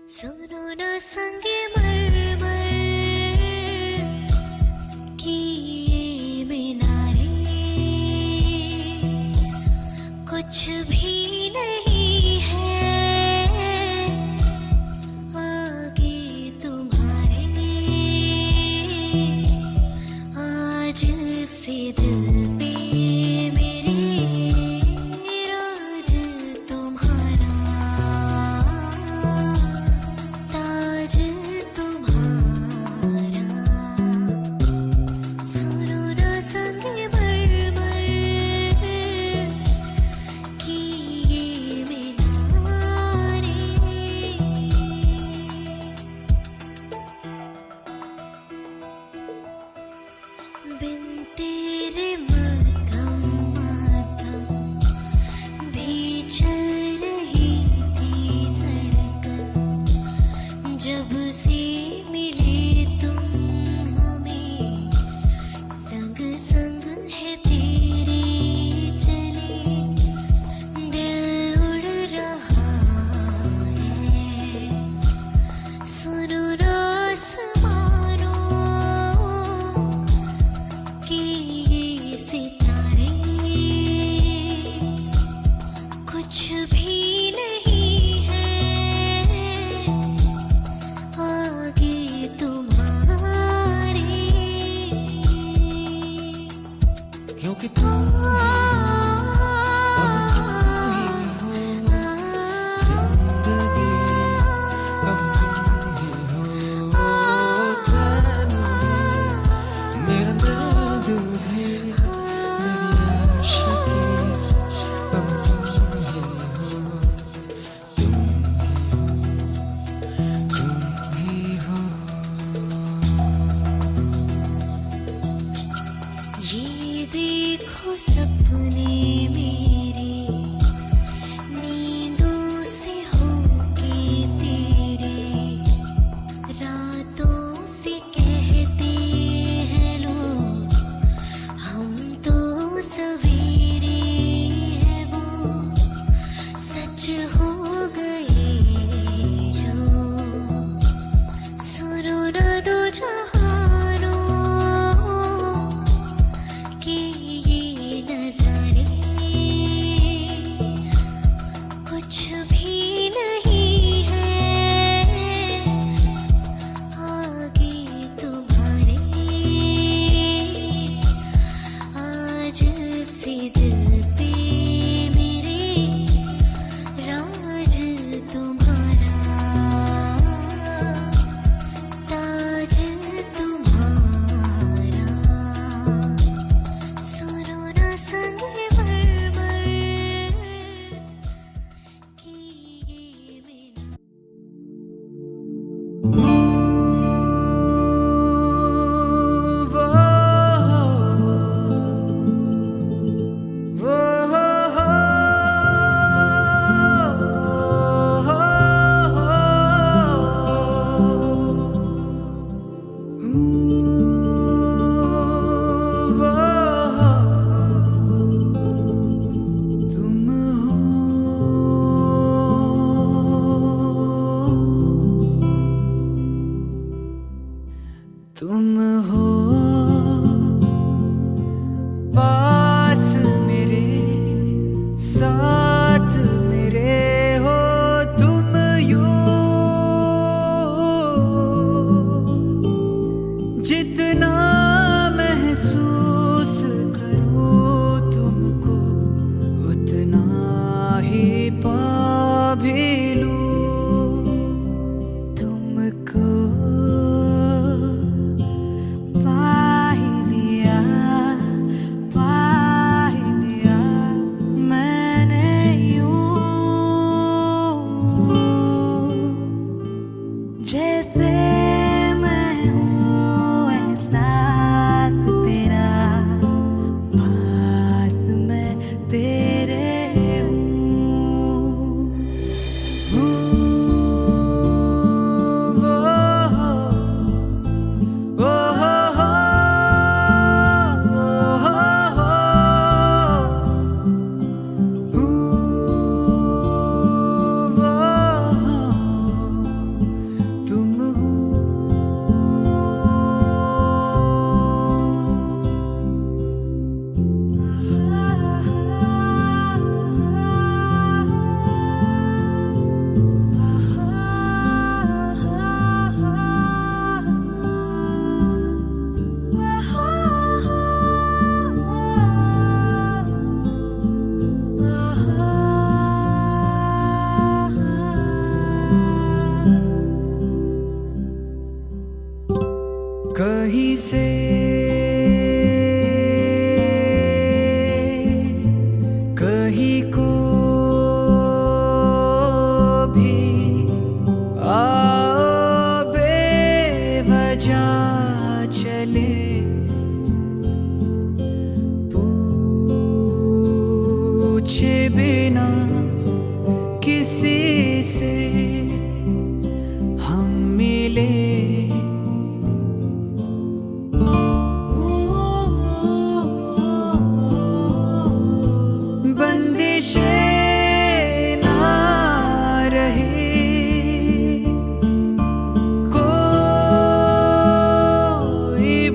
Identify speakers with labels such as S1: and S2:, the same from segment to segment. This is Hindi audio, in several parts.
S1: सुनो ना संगे मरमर की ये मीनारे, कुछ भी नहीं है आगे तुम्हारे। आज से दिल पे मेरे राज तुम्हारा, ताज तुम्हारा। सुनो ना संगे मरमर की ये मीनारे। बिन तेरे मध्यम मध्यम भी चल रही थी धड़कन, जब से मिले तुम हमें संग संग है तेरे चले, दिल उड़ रहा है। सुनो ना आसमानों कि ये सितारे, कुछ भी नहीं है आगे तुम्हारे।
S2: क्योंकि तुम जिंदगी अब तुम ही हो, जानू मेरा दर्द भी मेरी आशिकी अब तुम ही हो, तुम ही हो।
S1: ये देखो सपने मेरे नींदों से होके तेरे, रातों से कहते हैं लोग हम तो सवेरे हैं, वो सच हो गए जो। सुनो ना दो जहानों कि ये नजारे,
S2: पूछे बिना किसी से हम मिले। बंदिशें ना रही कोई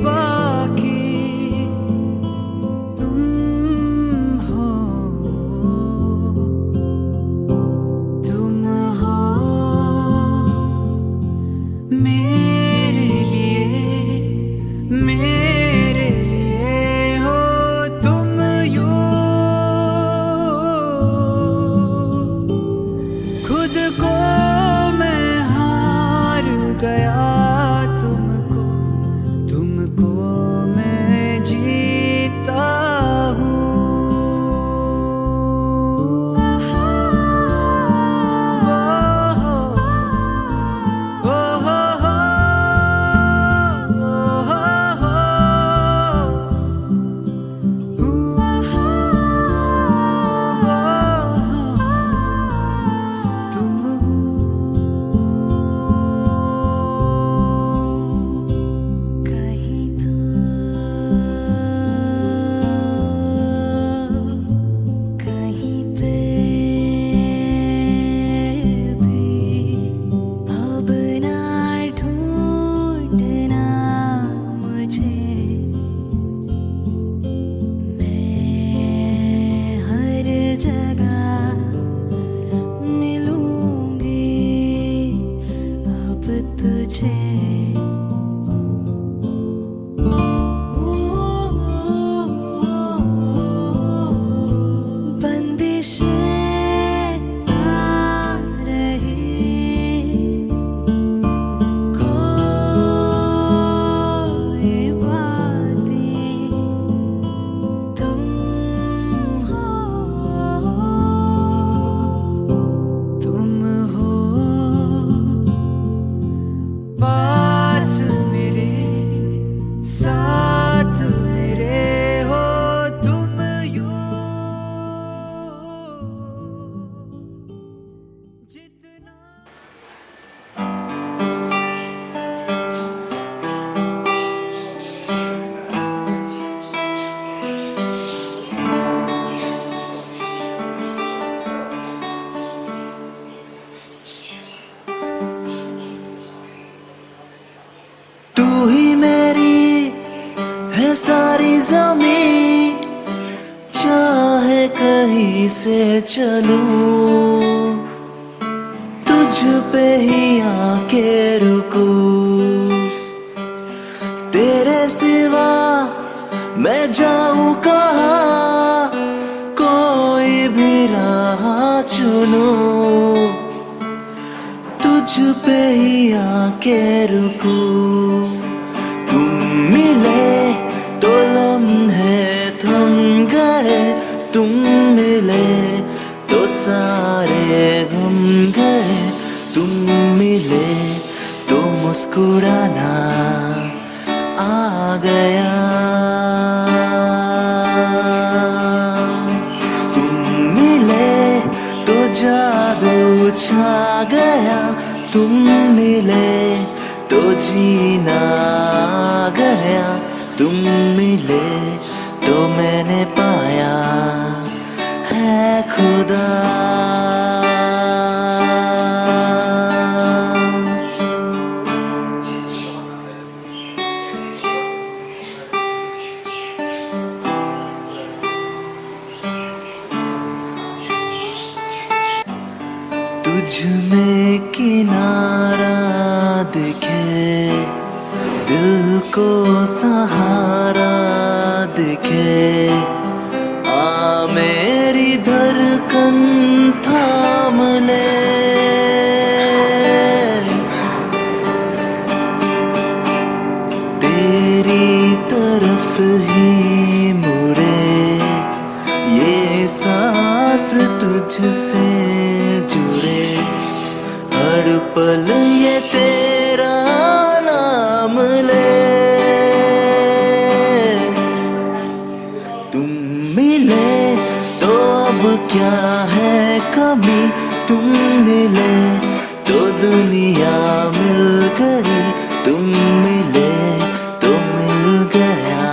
S2: बाकी, तुम हो मेरे लिए हो तुम यूं। खुद को मैं हार गया, तुमको मैं जीता हूँ। तू ही मेरी है सारी ज़मीं, चाहे कहीं से चलूं, तुझ पे ही आके रुकूं। तेरे सिवा मैं जाऊं कहाँ, कोई भी राह चुनूं, तुझ पे ही आके रुकूं। तुम मिले तो लम्हे थम गए, तुम मिले तो सारे गम गए, तुम मिले तो मुस्कुराना आ गया। तुम मिले तो जादू छा गया, तुम मिले तो जीना गया, तुम मिले तो मैंने पाया है खुदा। तुझ में किनारा दिखे, दिल को सहारा दिखे, आ मेरी धड़कन थाम ले। तेरी तरफ ही मुड़े ये सांस, तुझसे जुड़े हर पल ये तेरा नाम ले। तुम मिले तो अब अब क्या है कमी, तुम मिले तो दुनिया मिल गई, तुम मिले तो मिल गया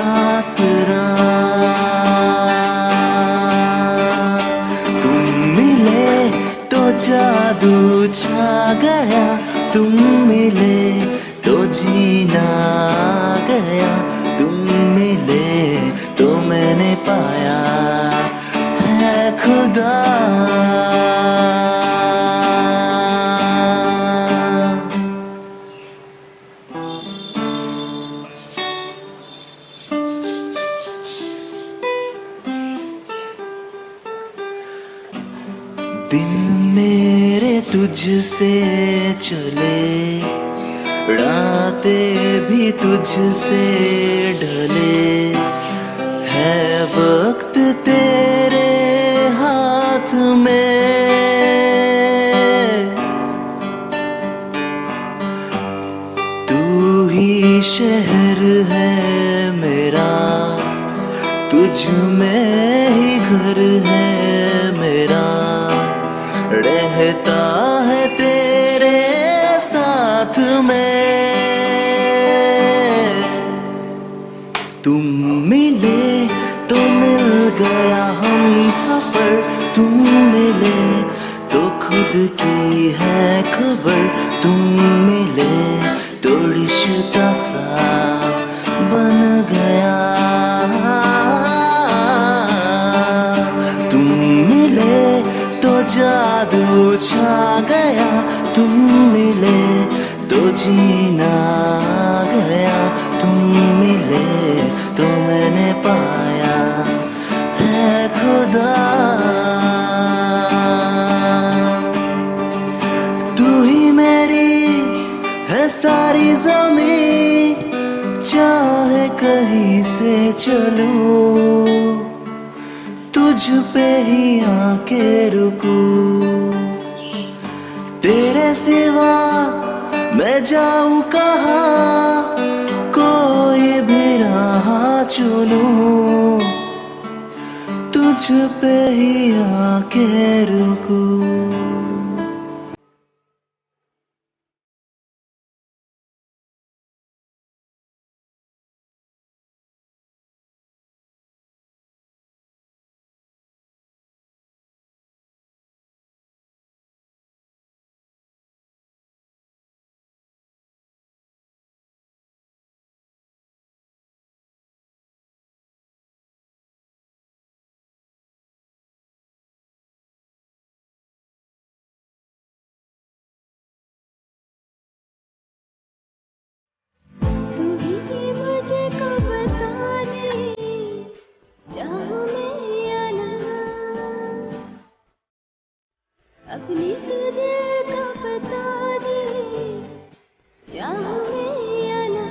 S2: आसरा। तुम मिले तो जादू छा गया, तुम मिले तो जीना गया, तुम मिले तो मैंने पाया है खुदा। दिन मेरे तुझसे चले, रातें भी तुझसे ढले, है वक्त तेरे हाथ में। तू ही शहर है मेरा, तुझ में ही घर है मेरा, रहता है तेरे साथ में। तुम मिले तो मिल गया हम सफर, तुम मिले तो खुद की है खबर, तुम मिले तो रिश्ता सा बन गया। तुम मिले तो जादू छा गया, तुम मिले तो जीना गया, तुम मिले तो मैंने पाया है खुदा। तू ही मेरी है सारी ज़मीं, चाहे कहीं से चलूं, तुझ पे ही आके रुकूं। तेरे सिवा मैं जाऊं कहाँ, कोई भी राह चुनूं, तुझ पे ही आके रुकूं।
S1: अपनी तुझे को बता दे, चाहूं मैं या ना।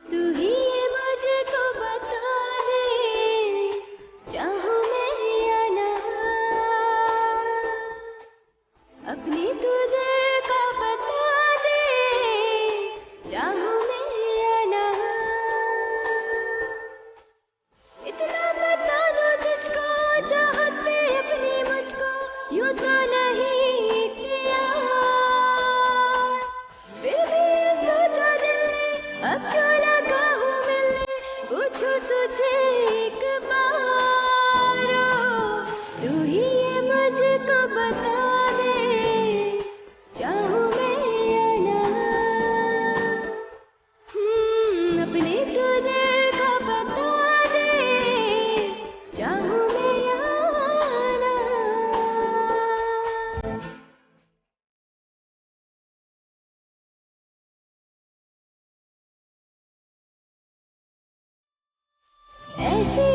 S1: तू ही मुझको बता दे, चाहूं मैं या ना। अपनी तुझे को बता दे, चाहूं मैं या ना। इतना बता दो तुझको, चाहत पे अपनी मुझको यूं तो नहीं किया। फिर भी सोचा दिल ने, अब जो लगा हूँ मिलने, पूछूं तुझे एक बार। तू ही ये मुझको बता दे, चाहूं मैं या ना। अपने तुझे को बता दे, चाहूं मैं या ना। ऐसी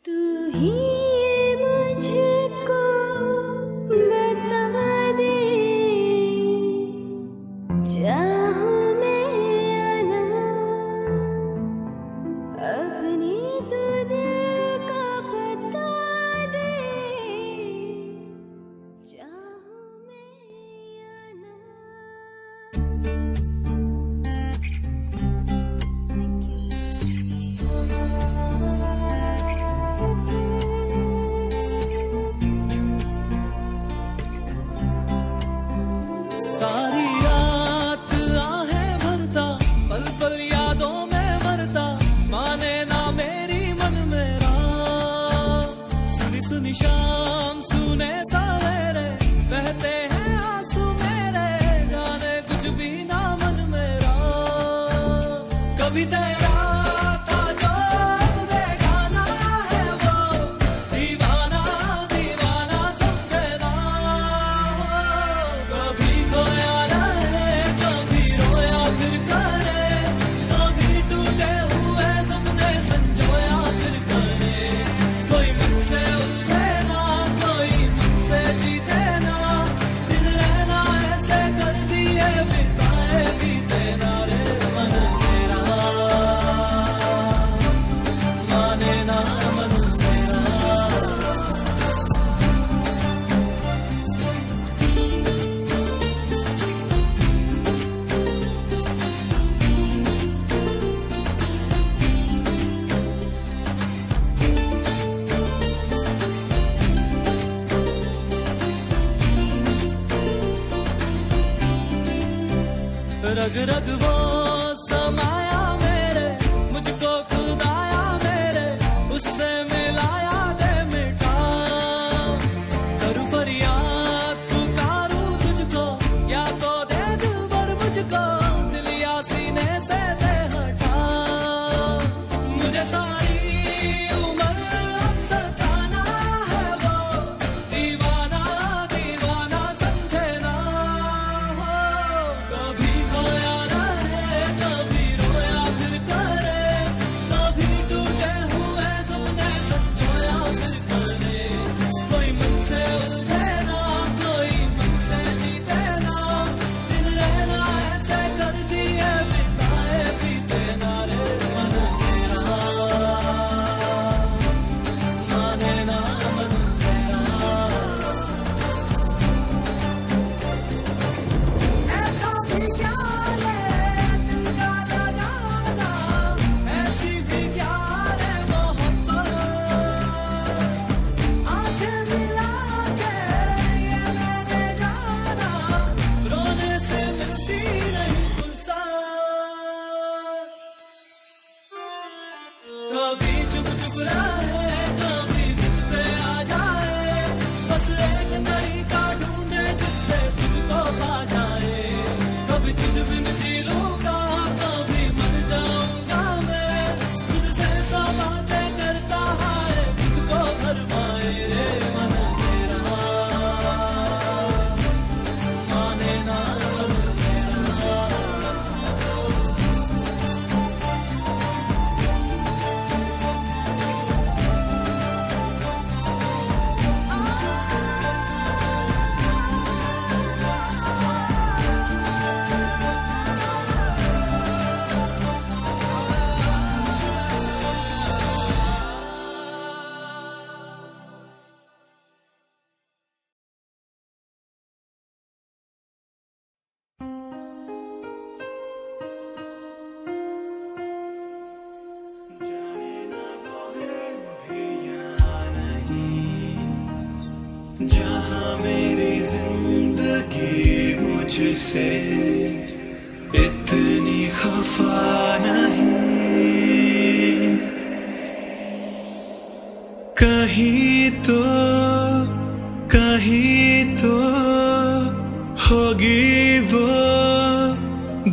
S1: तू ही मुझको बता दे, चाहूं मैं आना अपने तो दिल का बता दे, चाहूं मैं आना।
S2: सारी रात आहें भरता, पल पल यादों में मरता, माने ना मेरी मन मेरा। सुनी सुनी शाम सुने सवेरे, बहते हैं आंसू मेरे, जाने कुछ भी ना मन मेरा। कभी तेरा था जो बेगाना है वो, दीवाना दीवाना समझे ना। कभी खोया रहे, कभी रोया फिर करे, कभी टूटे हुए सपने संजोया फिर करे। कोई मुझसे उलझे ना, कोई मुझसे जीते ना, दिन रहना ऐसे कर दिए बिताए बीते ना रे मन मेरा। माने ना मन मेरा। रग रग वो समाया मेरे, मुझको खुदाया मेरे, उससे मिलाया दे मिटा। करूं फरियाद पुकारूं तुझको, या तो दे दिल भर मुझको, दिल या सीने से दे हटा। मुझे सारी उम्र अब सताना है वो, दीवाना दीवाना समझे ना। कभी खोया रहे, कभी रोया फिर करे, कभी टूटे हुए सपने संजोया फिर करे। कोई मुझसे उलझे ना, कोई मुझसे जीते ना, दिन रहना ऐसे कर दिए बिताए बीते ना रे मन मेरा। माने ना मन मेरा। ऐसा भी क्या रे दिल का लगाना, ऐसी भी क्या रे मोहब्बत। आंखें मिला के ये मैंने जाना, रोने से मिलती नहीं फुर्सत। कभी चुप चुप रहे, कभी जिद पे आ जाए, बस एक तरीका ढूंढे जिससे तुझको पा जाए। कभी तुझ बिन जी लूंगा, कभी मर जाऊंगा मैं, तुझसे सब बातें करता है खुद को भरमाए रे मन मेरा। माने ना मन मेरा। जाने ना वो है भी या नहीं, जहाँ मेरी जिंदगी मुझसे इतनी खफा नहीं। कहीं तो होगी वो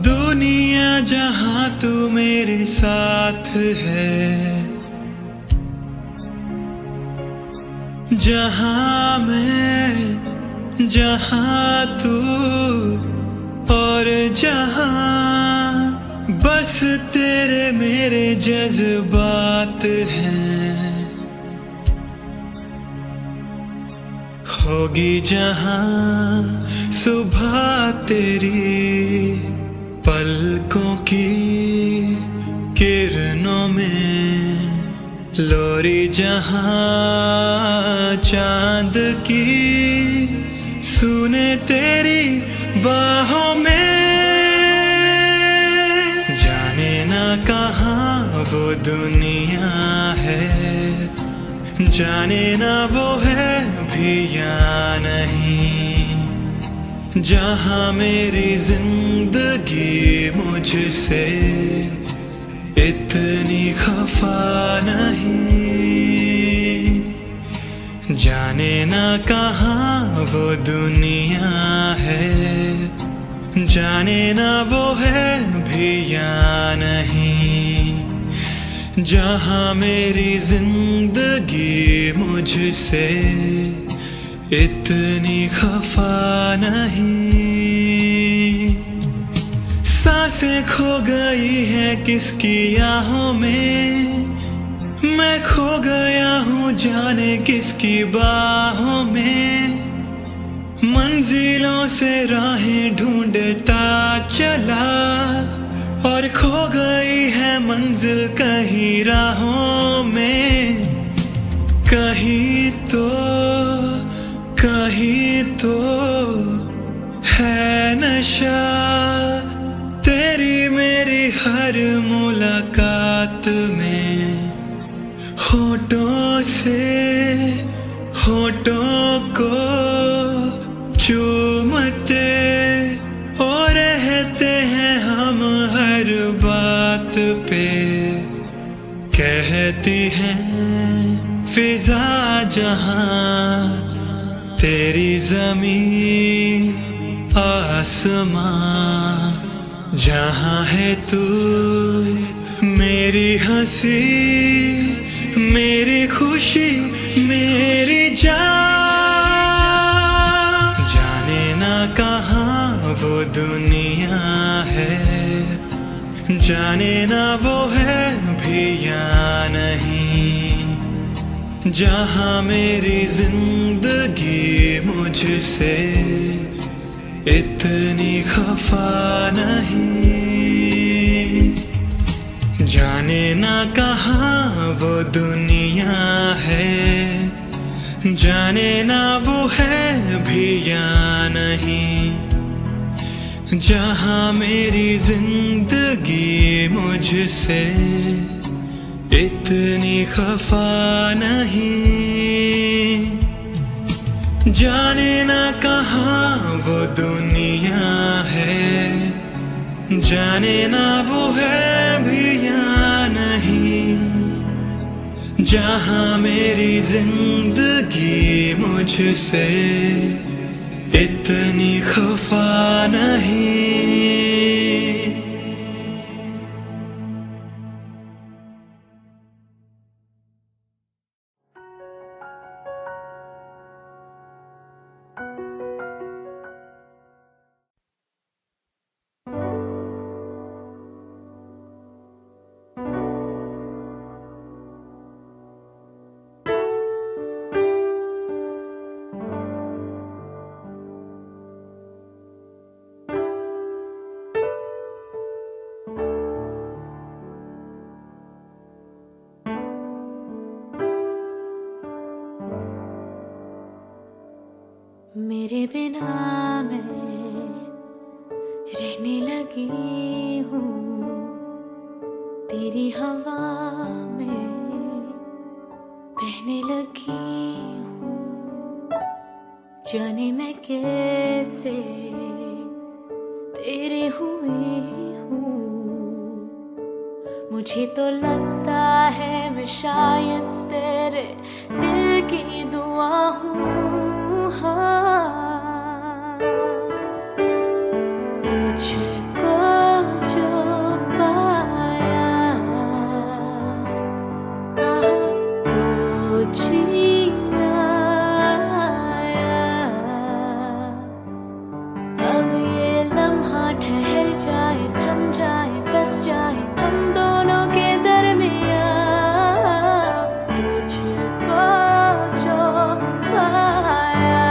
S2: दुनिया जहाँ तू मेरे साथ है, जहाँ मैं, जहाँ तू और जहाँ बस तेरे मेरे जज्बात हैं।
S3: होगी जहां सुबह तेरी पलकों की किरणों में, लोरी जहां चांद की सुने तेरी बाहों में। जाने ना कहाँ वो दुनिया है, जाने ना वो है भी या नहीं, जहाँ मेरी जिंदगी मुझसे इतनी खफा नहीं। जाने ना कहाँ वो दुनिया है, जाने ना वो है भी या नहीं, जहाँ मेरी जिंदगी मुझसे इतनी खफा नहीं। सांसें खो गई हैं किसकी आहों में, मैं खो गया हूँ जाने किसकी बाहों में। मंजिलों से राहें ढूंढता चला और खो गई है मंजिल कहीं राहों में। कहीं तो है नशा तेरी मेरी हर मुलाकात में, होठों से होठों को चूमते और रहते हैं हम हर बात पे। कहती हैं फिजा जहां तेरी ज़मीं आसमां, जहाँ है तू मेरी हंसी मेरी खुशी मेरी जान। जाने ना कहाँ वो दुनिया है, जाने ना वो है भी या नहीं, जहाँ मेरी जिंदगी मुझसे इतनी खफा नहीं। जाने ना कहाँ वो दुनिया है, जाने ना वो है भी या नहीं, जहाँ मेरी जिंदगी मुझसे इतनी खफा नहीं। जाने ना कहाँ वो दुनिया है, जाने ना वो है भी या नहीं, जहाँ मेरी जिंदगी मुझसे इतनी खफा नहीं।
S1: मेरे बिना मैं रहने लगी हूँ, तेरी हवा में बहने लगी हूँ। जाने मैं कैसे तेरी हुई हूँ, मुझे तो लगता है मैं शायद तेरे दिल की दुआ हूँ। तुझको जो पाया तो जीना आया। अब ये लम्हा ठहर जाए, थम जाए, बस जाए हम दोनों के दरमियाँ। तुझको जो पाया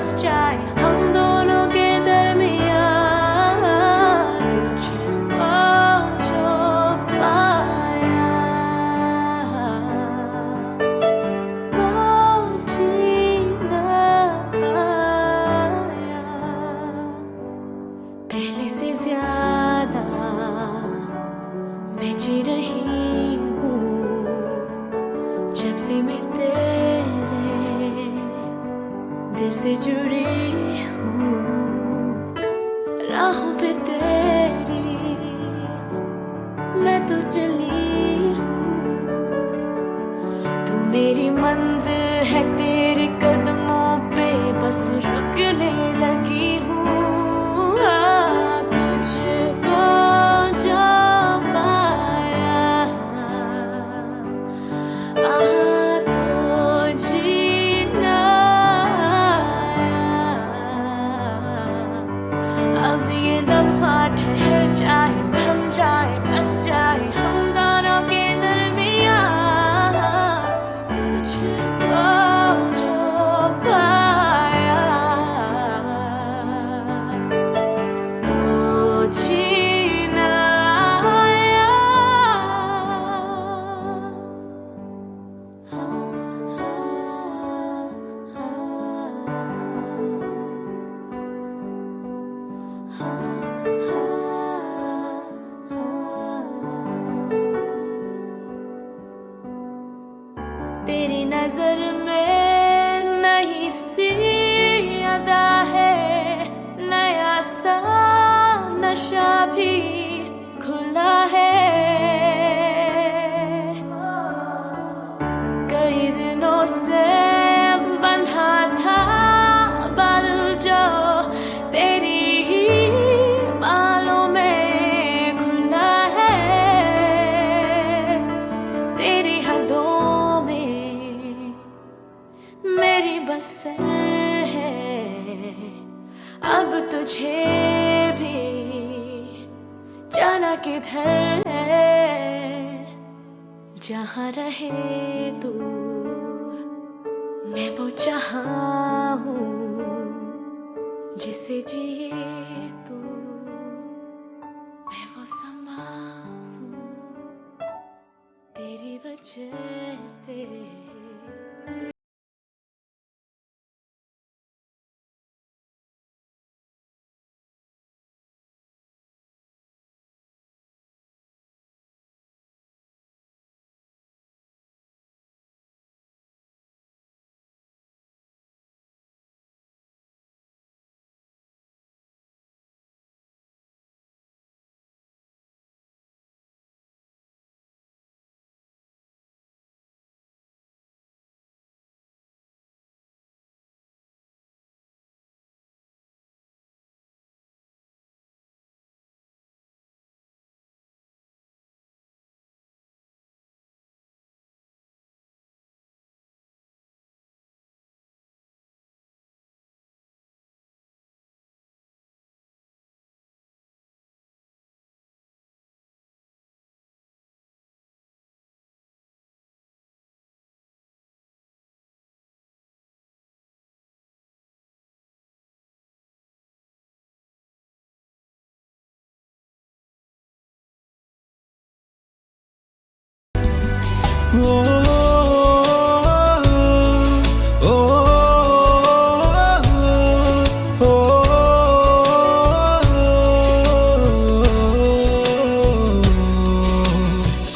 S1: बस जाए हम दोनों के दरमियान, तुझको जो पाया तो जीना आया। पहले से ज्यादा मैं जी रही हूँ जब से मैं तेरे दिल से जुड़ी हूँ। राहों पे तेरी मैं तो चली हूँ, तू मेरी मंजिल है, तेरे कदमों पे बस रुकने लगी हूँ। तुझको जो पाया तो जीना आया। अब ये लम्हा ठहर जाए, थम जाए, बस जाए हम दोनों के दरमियान, तुझको जो पाया तो जीना आया। तेरी नजर में नई सी अदा है, नया सा नशा भी खुला है। कई दिनों से बंधा था बादल जो तेरी ही बालों में खुला है। तेरी हदों में मेरी बसर है, अब तुझे भी जाना किधर है। जहाँ रहे तू मैं वो जहाँ हूँ, जिसे जिए तू मैं वो समा हूँ, तेरी वजह से।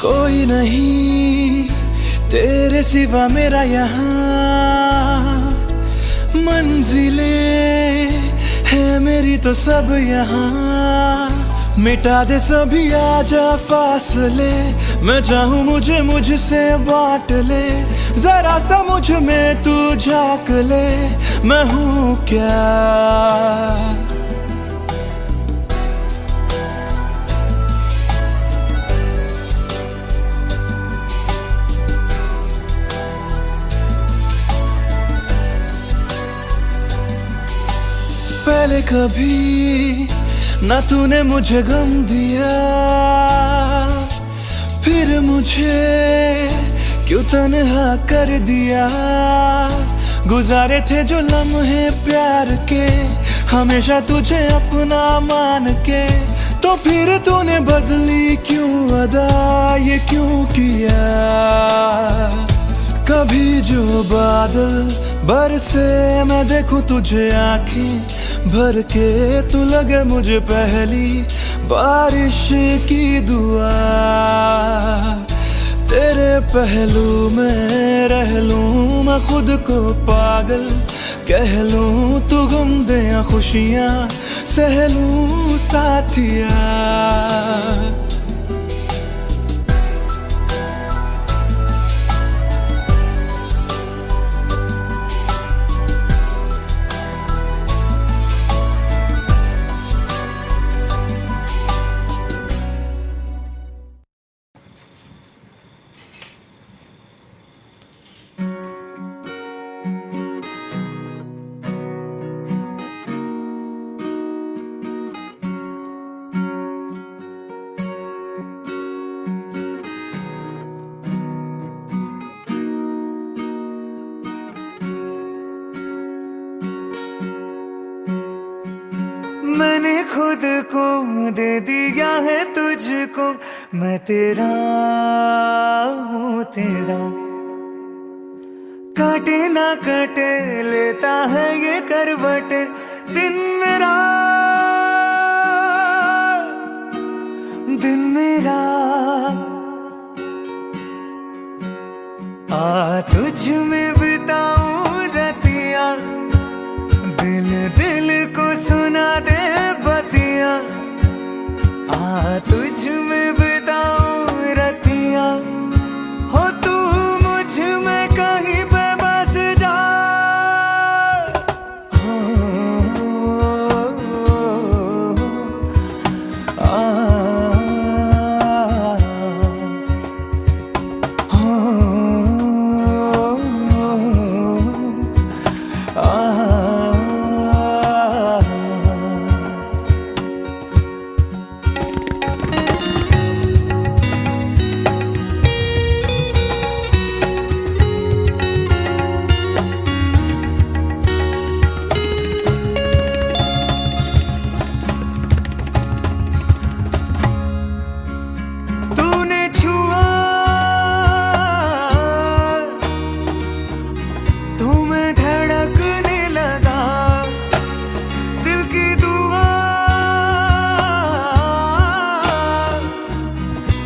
S3: कोई नहीं तेरे सिवा मेरा यहाँ, मंजिलें है मेरी तो सब यहाँ। मिटा दे सभी आजा फासले, मैं चाहूँ मुझे मुझसे बांट ले। जरा सा मुझ में तू झांक ले, मैं हूँ क्या। पहले कभी ना तूने मुझे गम दिया, फिर मुझे क्यों तन्हा कर दिया। गुजारे थे जो लम्हे प्यार के, हमेशा तुझे अपना मान के। तो फिर तूने बदली क्यों अदा, ये क्यों किया? कभी जो बादल बरसे मैं देखूं तुझे आंखें भर के, तू लगे मुझे पहली बारिश की दुआ। तेरे पहलू में रह लूं मैं खुद को पागल कह लूं, तू गम दे या खुशियां सह लूं साथिया।
S4: मैंने खुद को दे दिया है तुझको, मैं तेरा हूँ तेरा। काटे ना कटे लेता है ये करवट दिन मेरा, दिन मेरा। आ तुझ में बिताऊं रतिया, दिल दिल को सुना दे बतिया। आ तुझ में बिताऊं रतिया, हो तू मुझ में कहीं पे बस जा।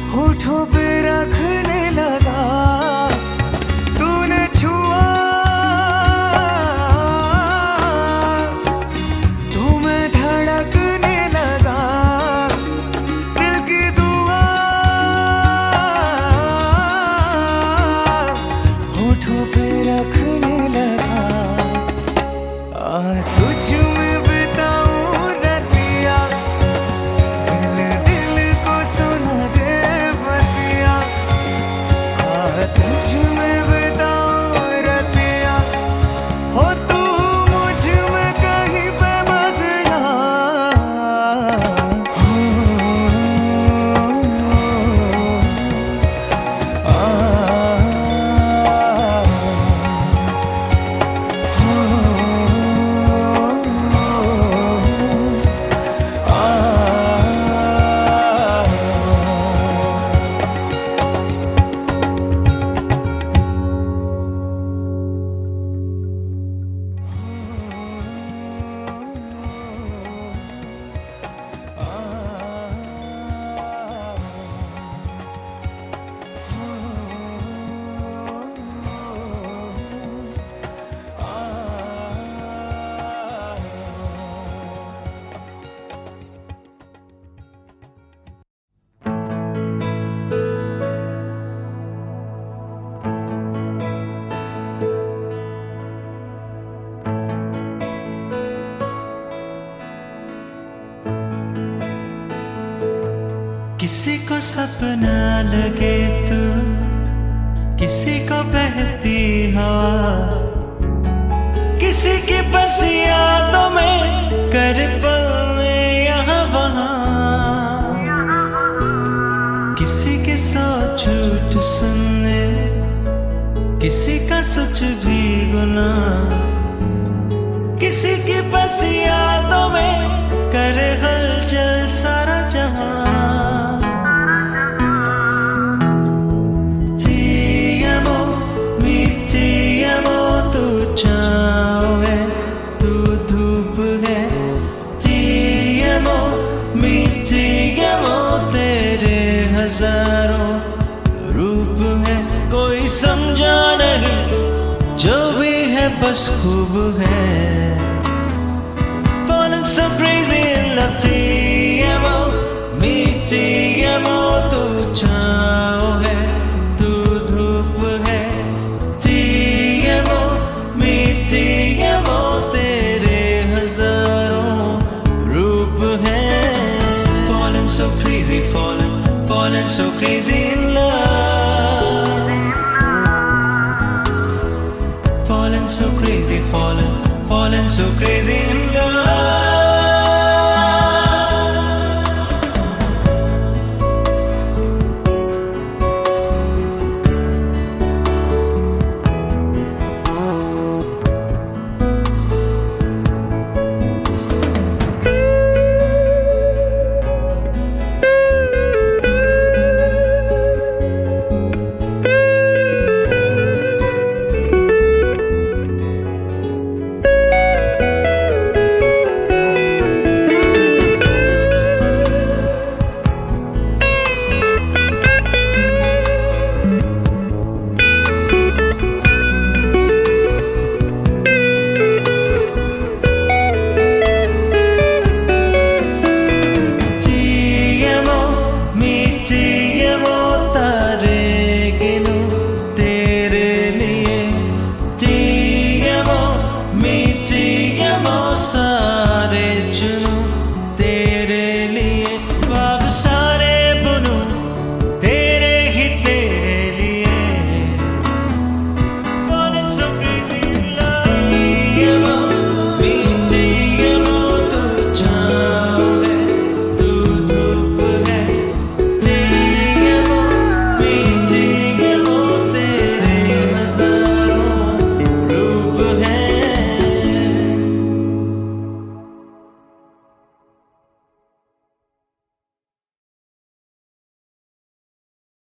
S4: होठों पे रखने लगा, तूने छुआ तो मैं धड़कने लगा। दिल की दुआ होठों पे रखने लगा। तुझ में बिताऊं रतिया, दिल दिल को सुना दे बतिया। तुझ में बिताऊं रतिया, हो तू मुझ में कहीं पे बस जा।
S3: किसी को सपना लगे तू, किसी को बहती हवा, किसी की बस यादों में कर पलने यहाँ वहाँ। किसी के सौ झूठ सुनने, किसी का सच भी गुना, किसी की बस यादों में करे हलचल सारा जहां। Ti amo, mi ti amo, तू छाँव है तू धूप है। Ti amo, mi ti amo, तेरे हजारों रूप है। कोई समझा नहीं जो भी है बस खूब है। Falling so crazy in love, ti amo, mi ti amo, तू छाँव है तू धूप है। Ti amo, mi ti amo, तेरे हजारों रूप है। Falling so crazy, falling so crazy in love, falling so crazy, falling so crazy in love.